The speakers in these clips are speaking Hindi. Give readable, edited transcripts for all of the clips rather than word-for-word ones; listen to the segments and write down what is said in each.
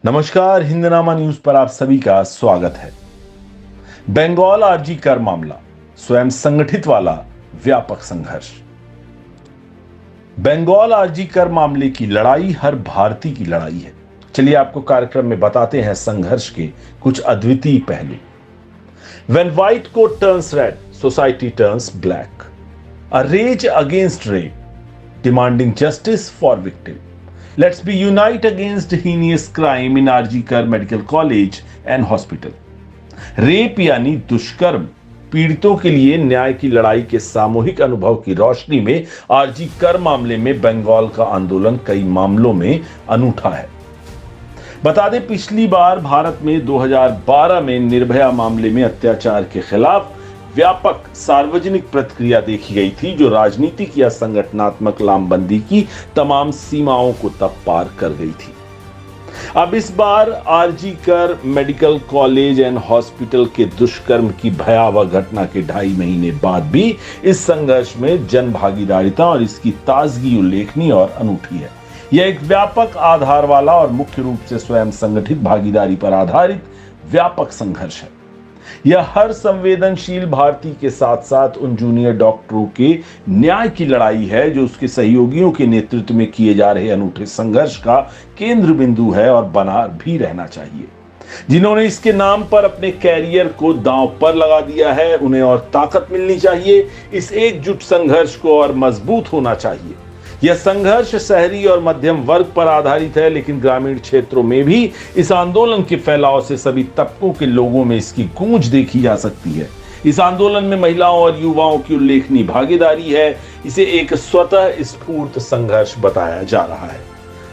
नमस्कार, हिंदनामा न्यूज पर आप सभी का स्वागत है। बंगाल आरजी कर मामला, स्वयं संगठित वाला व्यापक संघर्ष। बंगाल आरजी कर मामले की लड़ाई हर भारतीय की लड़ाई है। चलिए आपको कार्यक्रम में बताते हैं संघर्ष के कुछ अद्वितीय पहलू। When white coat turns red, society turns black. A rage against rape, demanding justice for victim. Let's be unite against heinous crime in RG Kar Medical College and Hospital. Rape यानी दुष्कर्म, पीड़ितों के लिए न्याय की लड़ाई के सामूहिक अनुभव की रोशनी में आरजी कर मामले में बंगाल का आंदोलन कई मामलों में अनूठा है। बता दें, पिछली बार भारत में 2012 में निर्भया मामले में अत्याचार के खिलाफ व्यापक सार्वजनिक प्रतिक्रिया देखी गई थी, जो राजनीतिक या संगठनात्मक लामबंदी की तमाम सीमाओं को तब पार कर गई थी। अब इस बार आरजी कर मेडिकल कॉलेज एंड हॉस्पिटल के दुष्कर्म की भयावह घटना के 2.5 महीने बाद भी इस संघर्ष में जन भागीदारिता और इसकी ताजगी उल्लेखनीय और अनूठी है। यह एक व्यापक आधार वाला और मुख्य रूप से स्वयं संगठित भागीदारी पर आधारित व्यापक संघर्ष है। यह हर संवेदनशील भारतीय के साथ साथ उन जूनियर डॉक्टरों के न्याय की लड़ाई है जो उसके सहयोगियों के नेतृत्व में किए जा रहे अनूठे संघर्ष का केंद्र बिंदु है और बना भी रहना चाहिए। जिन्होंने इसके नाम पर अपने कैरियर को दांव पर लगा दिया है, उन्हें और ताकत मिलनी चाहिए। इस एकजुट संघर्ष को और मजबूत होना चाहिए। यह संघर्ष शहरी और मध्यम वर्ग पर आधारित है, लेकिन ग्रामीण क्षेत्रों में भी इस आंदोलन के फैलाव से सभी तबकों के लोगों में इसकी गूंज देखी जा सकती है। इस आंदोलन में महिलाओं और युवाओं की उल्लेखनीय भागीदारी है। इसे एक स्वतः स्फूर्त संघर्ष बताया जा रहा है।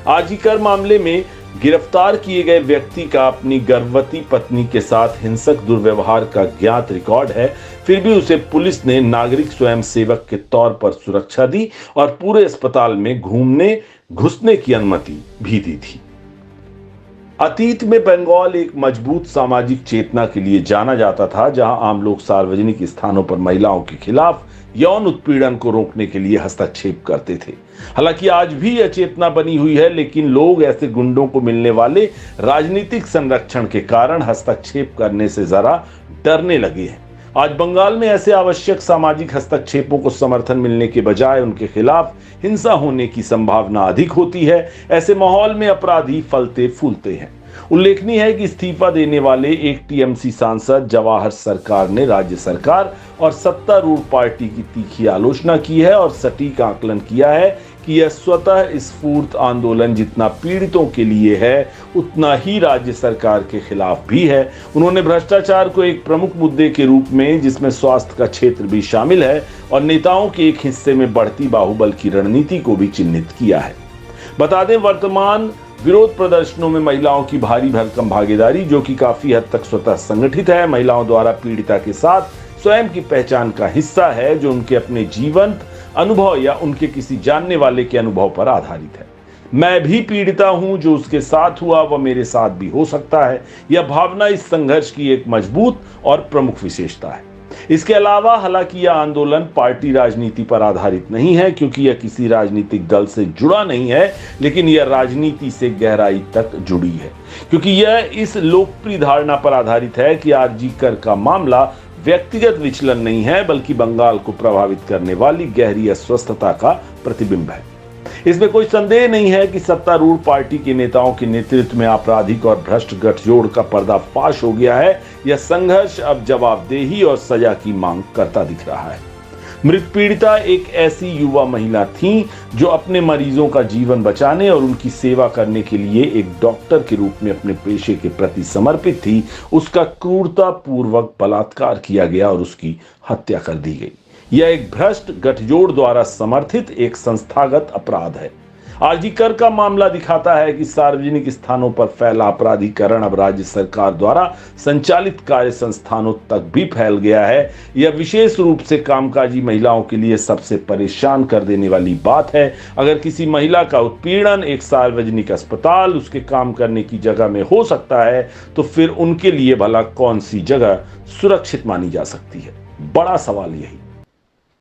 आरजी कर मामले में गिरफ्तार किए गए व्यक्ति का अपनी गर्भवती पत्नी के साथ हिंसक दुर्व्यवहार का ज्ञात रिकॉर्ड है, फिर भी उसे पुलिस ने नागरिक स्वयंसेवक के तौर पर सुरक्षा दी और पूरे अस्पताल में घूमने घुसने की अनुमति भी दी थी। अतीत में बंगाल एक मजबूत सामाजिक चेतना के लिए जाना जाता था, जहां आम लोग सार्वजनिक स्थानों पर महिलाओं के खिलाफ यौन उत्पीड़न को रोकने के लिए हस्तक्षेप करते थे। हालांकि आज भी यह चेतना बनी हुई है, लेकिन लोग ऐसे गुंडों को मिलने वाले राजनीतिक संरक्षण के कारण हस्तक्षेप करने से जरा डरने लगे हैं। आज बंगाल में ऐसे आवश्यक सामाजिक हस्तक्षेपों को समर्थन मिलने के बजाय उनके खिलाफ हिंसा होने की संभावना अधिक होती है। ऐसे माहौल में अपराधी फलते फूलते हैं। उल्लेखनीय है कि इस्तीफा देने वाले एक टीएमसी सांसद जवाहर सरकार ने राज्य सरकार और सत्तारूढ़ पार्टी की तीखी आलोचना की है और सटीक आकलन किया है कि यह स्वतः स्फूर्त आंदोलन जितना पीड़ितों के लिए है, उतना ही राज्य सरकार के खिलाफ भी है। उन्होंने भ्रष्टाचार को एक प्रमुख मुद्दे के रूप में, जिसमें स्वास्थ्य का क्षेत्र भी शामिल है, और नेताओं के एक हिस्से में बढ़ती बाहुबल की रणनीति को भी चिन्हित किया है। बता दें, वर्तमान विरोध प्रदर्शनों में महिलाओं की भारी भरकम भागीदारी, जो कि काफी हद तक स्वतः संगठित है, महिलाओं द्वारा पीड़िता के साथ स्वयं की पहचान का हिस्सा है, जो उनके अपने जीवंत अनुभव या उनके किसी जानने वाले के अनुभव पर आधारित है। मैं भी पीड़िता हूं, जो उसके साथ हुआ वह मेरे साथ भी हो सकता है। यह भावना इस संघर्ष की एक मजबूत और प्रमुख विशेषता है। इसके अलावा हालांकि यह आंदोलन पार्टी राजनीति पर आधारित नहीं है, क्योंकि यह किसी राजनीतिक दल से जुड़ा नहीं है, लेकिन यह राजनीति से गहराई तक जुड़ी है, क्योंकि यह इस लोकप्रिय धारणा पर आधारित है कि आरजी कर का मामला व्यक्तिगत विचलन नहीं है, बल्कि बंगाल को प्रभावित करने वाली गहरी अस्वस्थता का प्रतिबिंब है। इसमें कोई संदेह नहीं है कि सत्तारूढ़ पार्टी के नेताओं के नेतृत्व में आपराधिक और भ्रष्ट गठजोड़ का पर्दाफाश हो गया है। यह संघर्ष अब जवाबदेही और सजा की मांग करता दिख रहा है। मृत पीड़िता एक ऐसी युवा महिला थी जो अपने मरीजों का जीवन बचाने और उनकी सेवा करने के लिए एक डॉक्टर के रूप में अपने पेशे के प्रति समर्पित थी। उसका क्रूरतापूर्वक बलात्कार किया गया और उसकी हत्या कर दी गई। यह एक भ्रष्ट गठजोड़ द्वारा समर्थित एक संस्थागत अपराध है। आरजी कर का मामला दिखाता है कि सार्वजनिक स्थानों पर फैला अपराधीकरण अब राज्य सरकार द्वारा संचालित कार्य संस्थानों तक भी फैल गया है। यह विशेष रूप से कामकाजी महिलाओं के लिए सबसे परेशान कर देने वाली बात है। अगर किसी महिला का उत्पीड़न एक सार्वजनिक अस्पताल, उसके काम करने की जगह में हो सकता है, तो फिर उनके लिए भला कौन सी जगह सुरक्षित मानी जा सकती है? बड़ा सवाल यही